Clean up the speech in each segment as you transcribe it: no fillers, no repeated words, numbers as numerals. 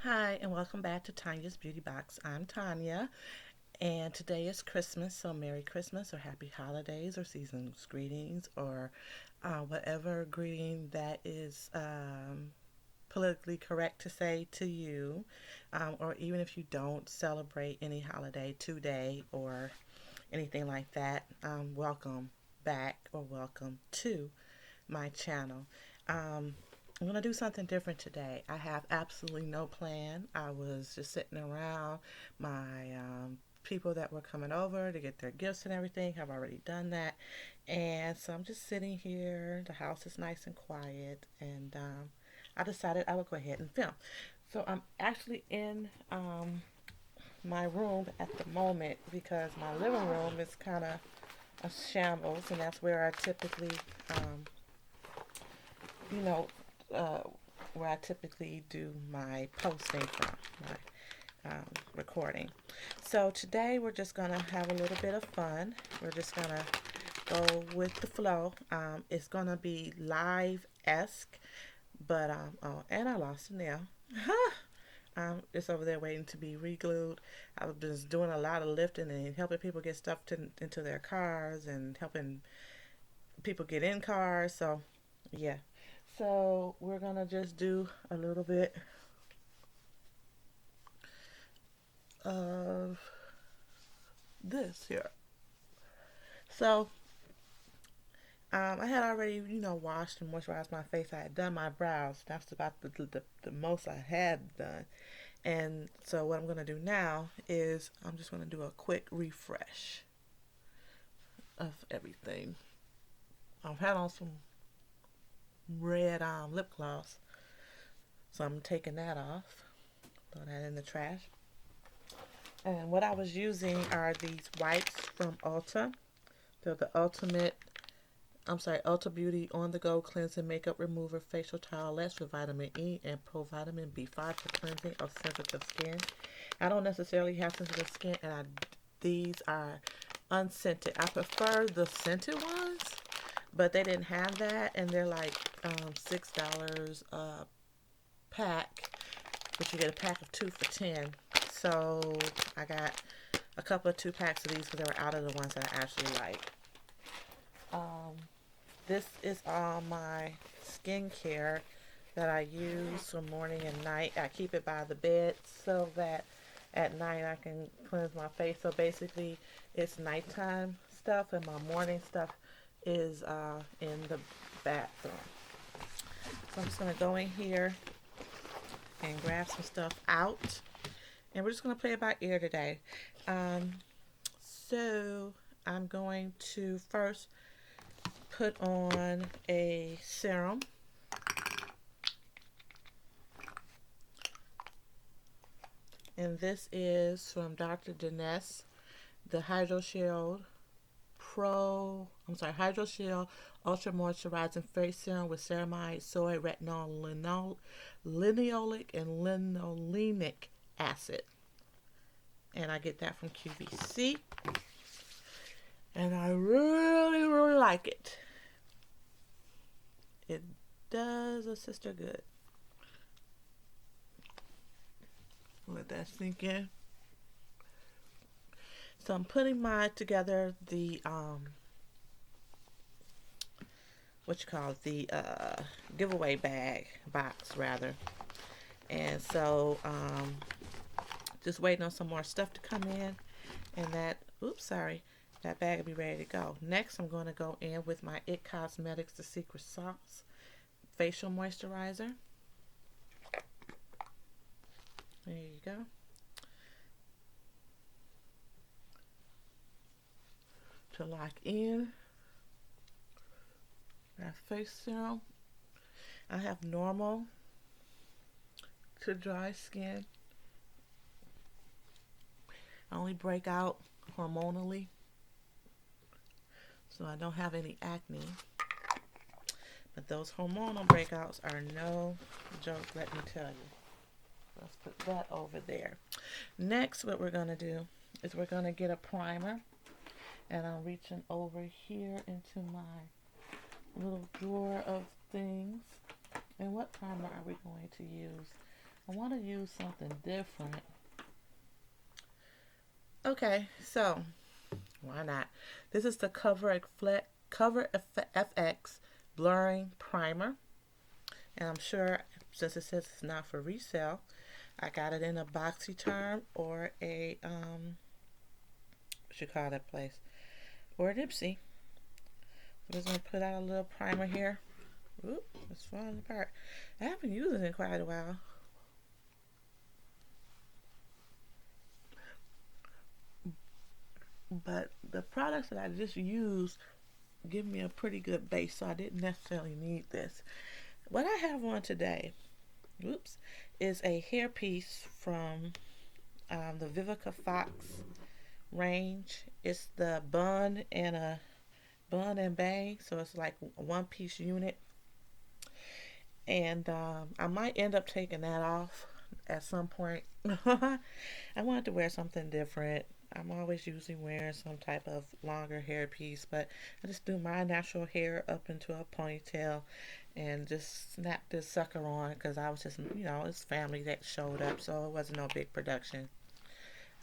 Hi, and welcome back to Tanya's Beauty Box. I'm Tanya, and today is Christmas, so Merry Christmas or Happy Holidays or Season's Greetings or whatever greeting that is politically correct to say to you, or even if you don't celebrate any holiday today or anything like that, welcome back or welcome to my channel. I'm going to do something different today. I have absolutely no plan. I was just sitting around. My people that were coming over to get their gifts and everything have already done that. And so I'm just sitting here. The house is nice and quiet. And I decided I would go ahead and film. So I'm actually in my room at the moment because my living room is kind of a shambles. And that's where I typically um, you know, uh, where I typically do my posting from, my recording. So today we're just going to have a little bit of fun. We're just going to go with the flow. It's going to be live-esque, but, oh, and I lost it now. It's over there waiting to be re-glued. I've been doing a lot of lifting and helping people get stuff into their cars and helping people get in cars. So, yeah. So we're gonna just do a little bit of this here. So I had already, washed and moisturized my face. I had done my brows. That's about the most I had done. And so what I'm gonna do now is I'm just gonna do a quick refresh of everything. I've had on some red lip gloss, so I'm taking that off. Throw that in the trash. And what I was using are these wipes from Ulta. They're the Ulta Beauty On The Go Cleansing Makeup Remover Facial Towelettes with vitamin E and provitamin B5 for cleansing of sensitive skin. I don't necessarily have sensitive skin, and these are unscented. I prefer the scented ones, but they didn't have that, and they're like $6 a pack, but you get a pack of two for 10. So I got a couple of 2 packs of these because they were out of the ones that I actually like. Um, this is all my skincare that I use for morning and night. I keep it by the bed so that at night I can cleanse my face. So basically, it's nighttime stuff, and my morning stuff is in the bathroom. So I'm just gonna go in here and grab some stuff out, and we're just gonna play it by ear today. Um, so I'm going to first put on a serum. And this is from Dr. Denise, the Hydro Shield Hydro Shield Ultra Moisturizing Face Serum with ceramide, soy, retinol, linoleic, and linolenic acid. And I get that from QVC. And I really, really like it. It does a sister good. Let that sink in. So I'm putting together the the giveaway box rather. And so just waiting on some more stuff to come in, and that bag will be ready to go. Next, I'm going to go in with my It Cosmetics The Secret Sauce facial moisturizer. There you go. To lock in that face serum. I have normal to dry skin. I only break out hormonally, so I don't have any acne. But those hormonal breakouts are no joke, let me tell you. Let's put that over there. Next, what we're going to do is we're going to get a primer. And I'm reaching over here into my little drawer of things. And what primer are we going to use? I want to use something different. Okay, so why not? This is the Cover FX Blurring Primer. And I'm sure since it says it's not for resale, I got it in a BoxyCharm or a, what you call that place? Or a Dipsy. So I'm just going to put out a little primer here. Oop, it's falling apart. I haven't used it in quite a while. But the products that I just used give me a pretty good base, so I didn't necessarily need this. What I have on today, oops, is a hairpiece from the Vivica Fox range. It's the bun and bang, so it's like a one-piece unit. And I might end up taking that off at some point. I wanted to wear something different. I'm always usually wearing some type of longer hair piece, but I just do my natural hair up into a ponytail and just snap this sucker on because I was just, it's family that showed up, so it wasn't no big production.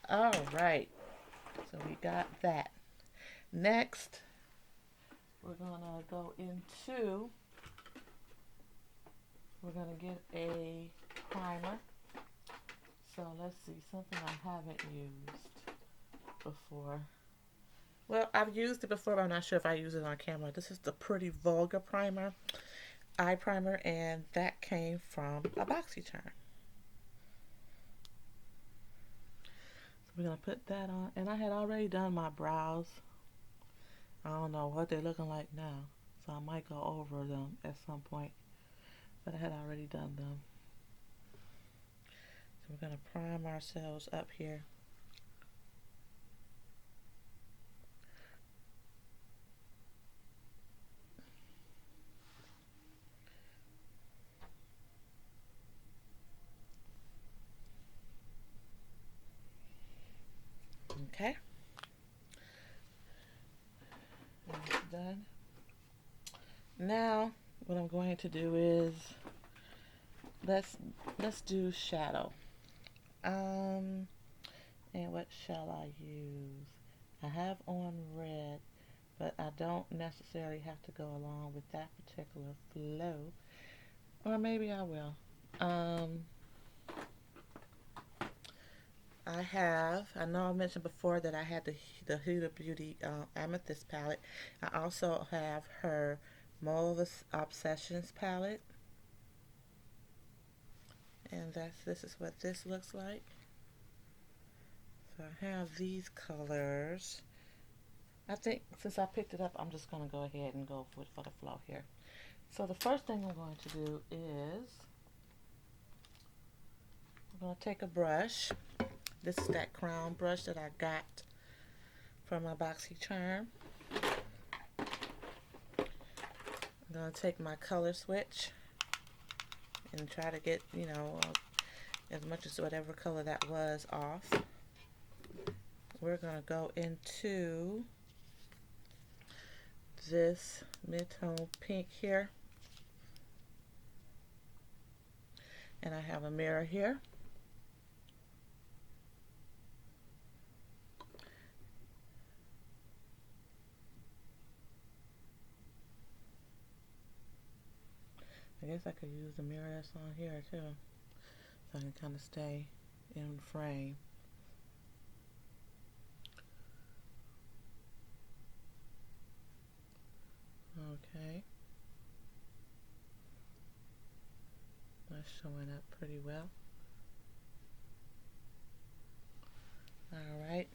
All right, so we got that. Next, we're gonna go into, we're gonna get a primer. So let's see, something I haven't used before. Well, I've used it before, but I'm not sure if I use it on camera. This is the Pretty Vulgar Primer, eye primer, and that came from a BoxyCharm. So we're going to put that on. And I had already done my brows. I don't know what they're looking like now, so I might go over them at some point. But I had already done them. So we're going to prime ourselves up here. Okay. That's done. Now, what I'm going to do is let's do shadow. And what shall I use? I have on red, but I don't necessarily have to go along with that particular flow. Or maybe I will. I know I mentioned before that I had the Huda Beauty Amethyst palette. I also have her Mauve Obsessions palette. And this is what this looks like. So I have these colors. I think since I picked it up, I'm just going to go ahead and go for the flow here. So the first thing I'm going to do is I'm going to take a brush. This is that crown brush that I got from my BoxyCharm. I'm going to take my color switch and try to get, as much as whatever color that was off. We're going to go into this mid-tone pink here. And I have a mirror here. I guess I could use the mirror that's on here too, so I can kind of stay in frame. Okay. That's showing up pretty well. Alright.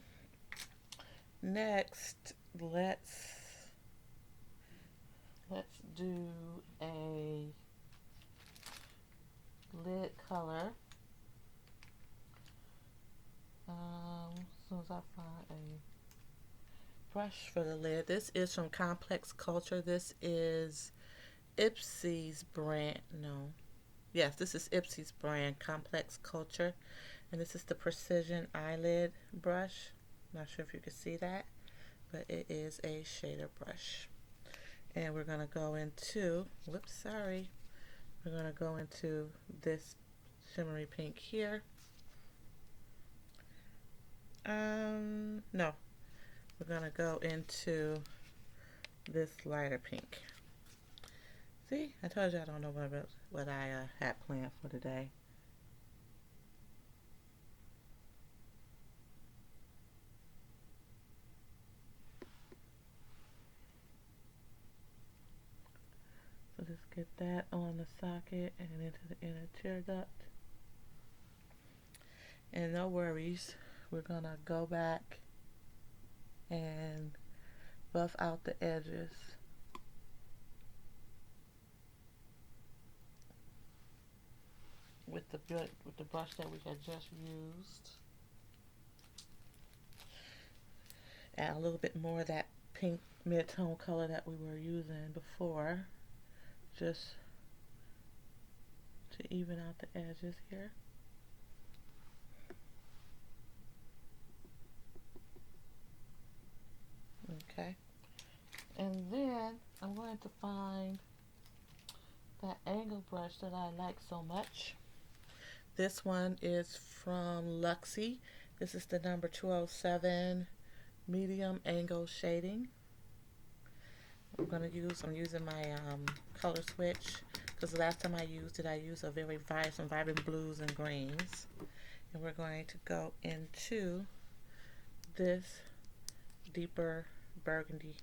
Next, let's do a lid color. As soon as I find a brush for the lid. This is from Complex Culture. This is Ipsy's brand. No. Yes, this is Ipsy's brand, Complex Culture. And this is the Precision Eyelid brush. Not sure if you can see that, but it is a shader brush. And we're going to go into, we're going to go into this shimmery pink here. No, we're gonna go into this lighter pink. See, I told you I don't know what I had planned for today. So just get that on the socket and into the inner tear duct. And no worries, we're gonna go back and buff out the edges. With the brush that we had just used. Add a little bit more of that pink mid-tone color that we were using before, just to even out the edges here. Okay, and then I'm going to find that angle brush that I like so much. This one is from Luxie. This is the number 207 medium angle shading. I'm using my color switch, because the last time I used it, I used some vibrant blues and greens. And we're going to go into this deeper burgundy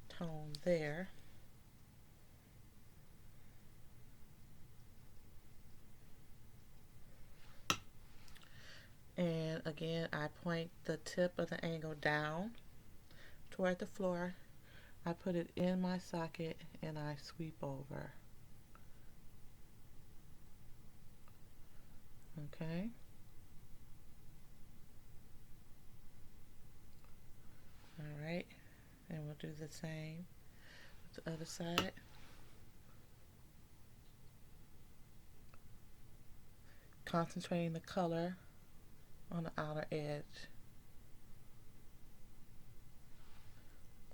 tone there. And again, I point the tip of the angle down toward the floor. I put it in my socket and I sweep over. Okay. Alright, and we'll do the same with the other side. Concentrating the color on the outer edge.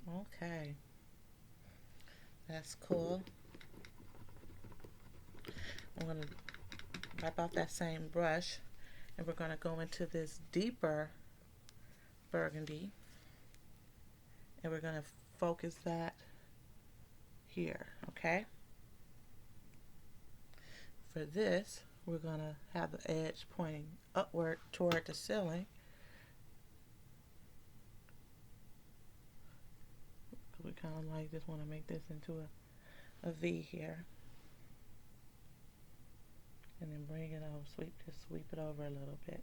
Okay, that's cool. I'm going to wipe off that same brush, and we're going to go into this deeper burgundy, and we're going to focus that here. Okay, for this we're going to have the edge pointing upward toward the ceiling. We kind of like just want to make this into a V here, and then bring it over, just sweep it over a little bit.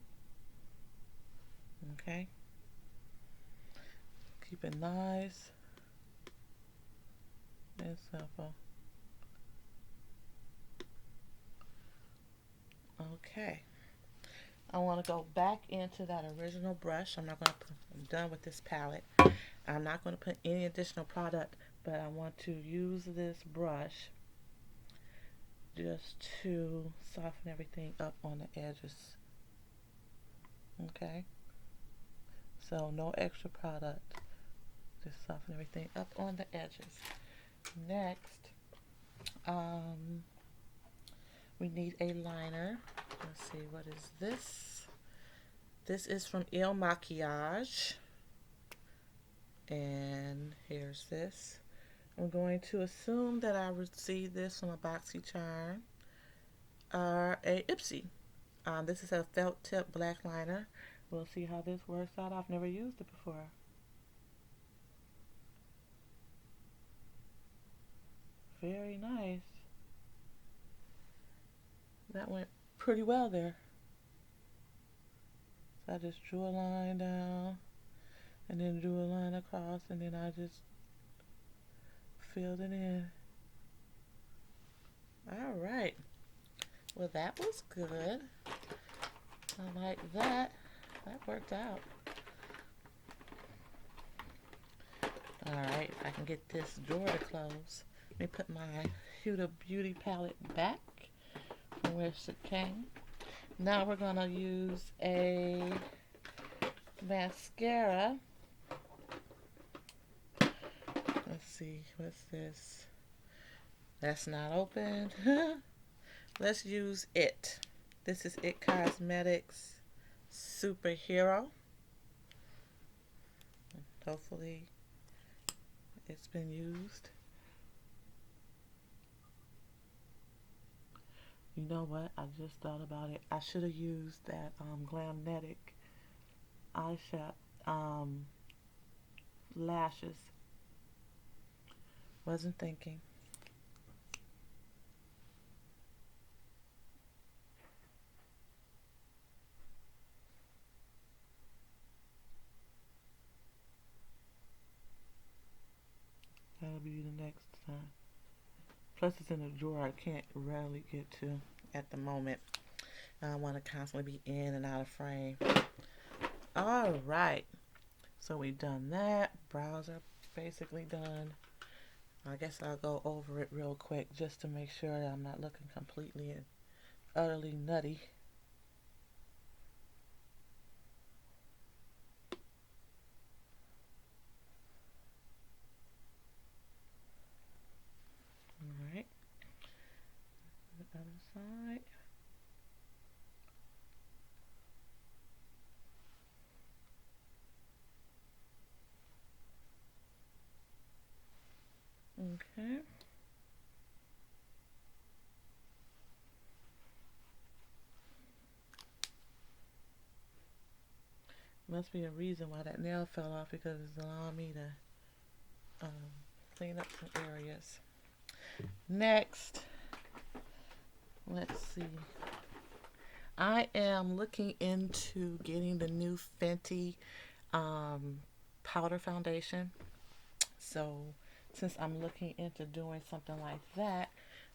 Okay, keep it nice and simple. Okay, I want to go back into that original brush. I'm done with this palette. I'm not going to put any additional product, but I want to use this brush just to soften everything up on the edges. Okay, so no extra product, just soften everything up on the edges. Next, we need a liner. Let's see, what is this? This is from Il Makiage. And here's this. I'm going to assume that I received this from a BoxyCharm or a Ipsy. This is a felt tip black liner. We'll see how this works out. I've never used it before. Very nice. That went pretty well there. So I just drew a line down, and then drew a line across, and then I just filled it in. Alright, well that was good. I like that. That worked out. Alright, if I can get this drawer to close. Let me put my Huda Beauty palette back from where it came. Now we're going to use a mascara. Let's see, what's this? That's not open. Let's use It. This is It Cosmetics Superhero. Hopefully it's been used. You know what? I just thought about it. I should have used that Glamnetic eyeshadow lashes. Wasn't thinking. That'll be the next time. Plus, it's in a drawer I can't rarely get to at the moment. I want to constantly be in and out of frame. All right. So we've done that. Brows are basically done. I guess I'll go over it real quick just to make sure that I'm not looking completely and utterly nutty. All right. The other side. Okay. Must be a reason why that nail fell off because it's allowing me to clean up some areas. Next, let's see. I am looking into getting the new Fenty powder foundation. So, since I'm looking into doing something like that,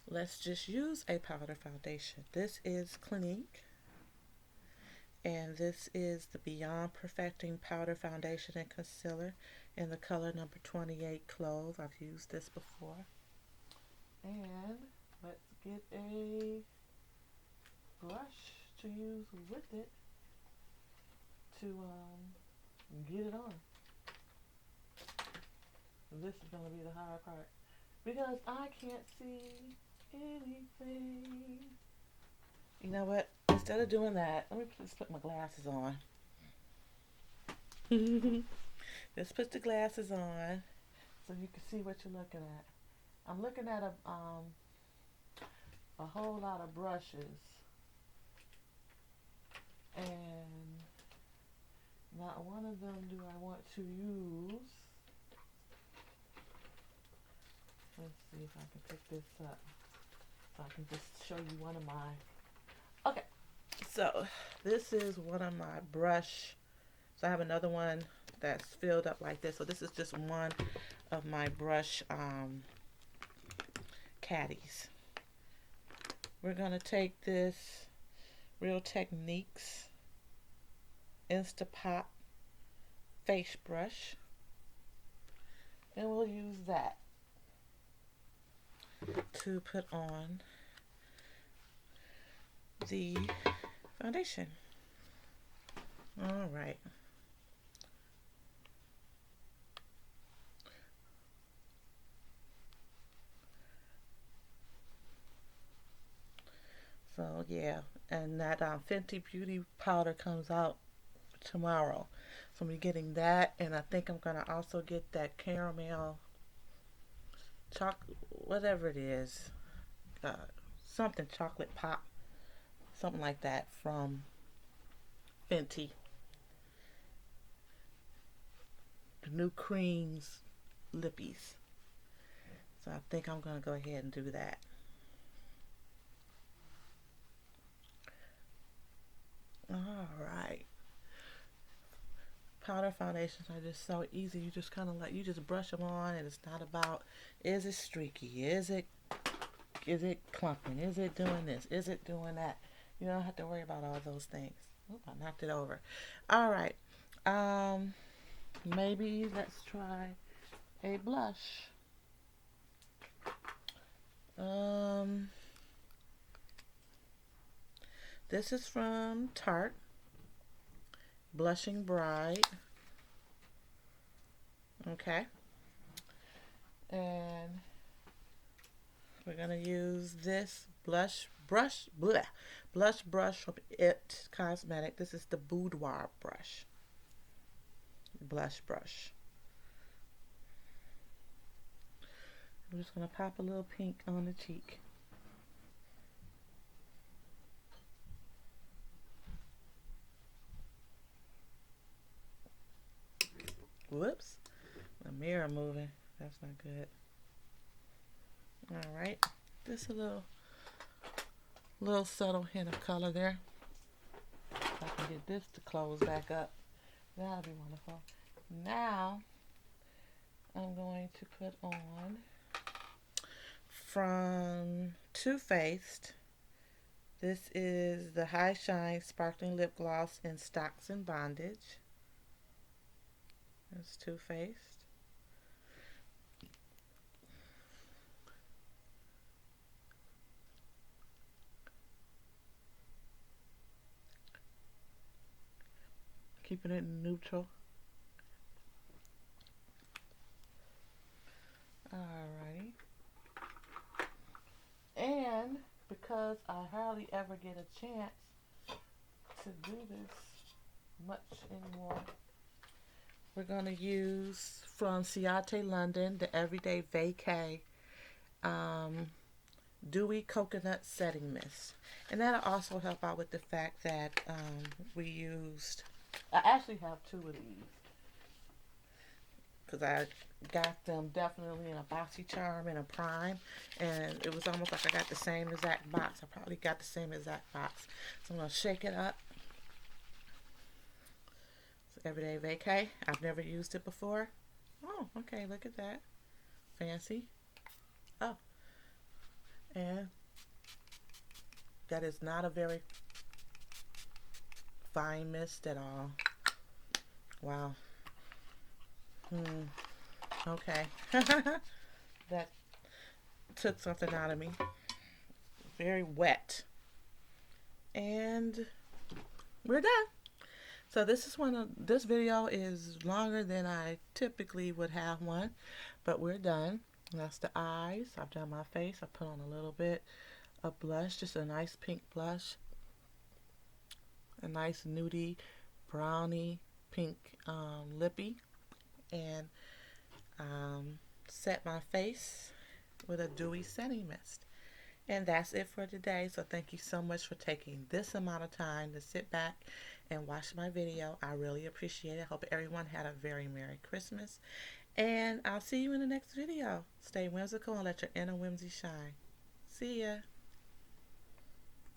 let's just use a powder foundation. This is Clinique, and this is the Beyond Perfecting Powder Foundation and Concealer in the color number 28 Clove. I've used this before. And let's get a brush to use with it to get it on. This is going to be the hard part because I can't see anything. You know what? Instead of doing that, let me just put my glasses on. Let's put the glasses on so you can see what you're looking at. I'm looking at a whole lot of brushes, and not one of them do I want to use. Let's see if I can pick this up so I can just show you one of my. Okay, so this is one of my brush. So I have another one that's filled up like this. So this is just one of my brush caddies. We're going to take this Real Techniques Instapop face brush, and we'll use that to put on the foundation. All right. So yeah, and that Fenty Beauty powder comes out tomorrow. So I'm getting that, and I think I'm gonna also get that caramel chocolate, whatever it is, uh, something chocolate pop, something like that from Fenty. The new creams lippies. So I think I'm gonna go ahead and do that. All right. Powder foundations are just so easy. You just kind of like you just brush them on, and it's not about is it streaky, is it clumping, is it doing this, is it doing that. You don't have to worry about all those things. Oop, I knocked it over. All right. Maybe let's try a blush. This is from Tarte. Blushing Bride. Okay. And we're going to use this blush blush brush from It Cosmetic. This is the Boudoir brush. Blush brush. I'm just going to pop a little pink on the cheek. Whoops. The mirror moving. That's not good. Alright. Just a little subtle hint of color there. If I can get this to close back up, that'll be wonderful. Now, I'm going to put on from Too Faced. This is the High Shine Sparkling Lip Gloss in Stocks and Bondage. That's Too Faced. Keeping it neutral. Alrighty. And because I hardly ever get a chance to do this much anymore, we're going to use from Ciate London the Everyday Vacay Dewy Coconut Setting Mist. And that'll also help out with the fact that I actually have two of these because I got them definitely in a BoxyCharm and a Prime, and it was almost like I got the same exact box. I probably got the same exact box. So I'm going to shake it up. It's Everyday Vacay. I've never used it before. Oh, okay, look at that. Fancy. Oh. And that is not a very fine mist at all. Wow. Okay. That took something out of me. Very wet. And we're done. So this video is longer than I typically would have one, but we're done. That's the eyes. I've done my face. I put on a little bit of blush, just a nice pink blush. A nice nudie, brownie, pink lippy. And set my face with a dewy setting mist. And that's it for today. So thank you so much for taking this amount of time to sit back and watch my video. I really appreciate it. Hope everyone had a very Merry Christmas. And I'll see you in the next video. Stay whimsical and let your inner whimsy shine. See ya.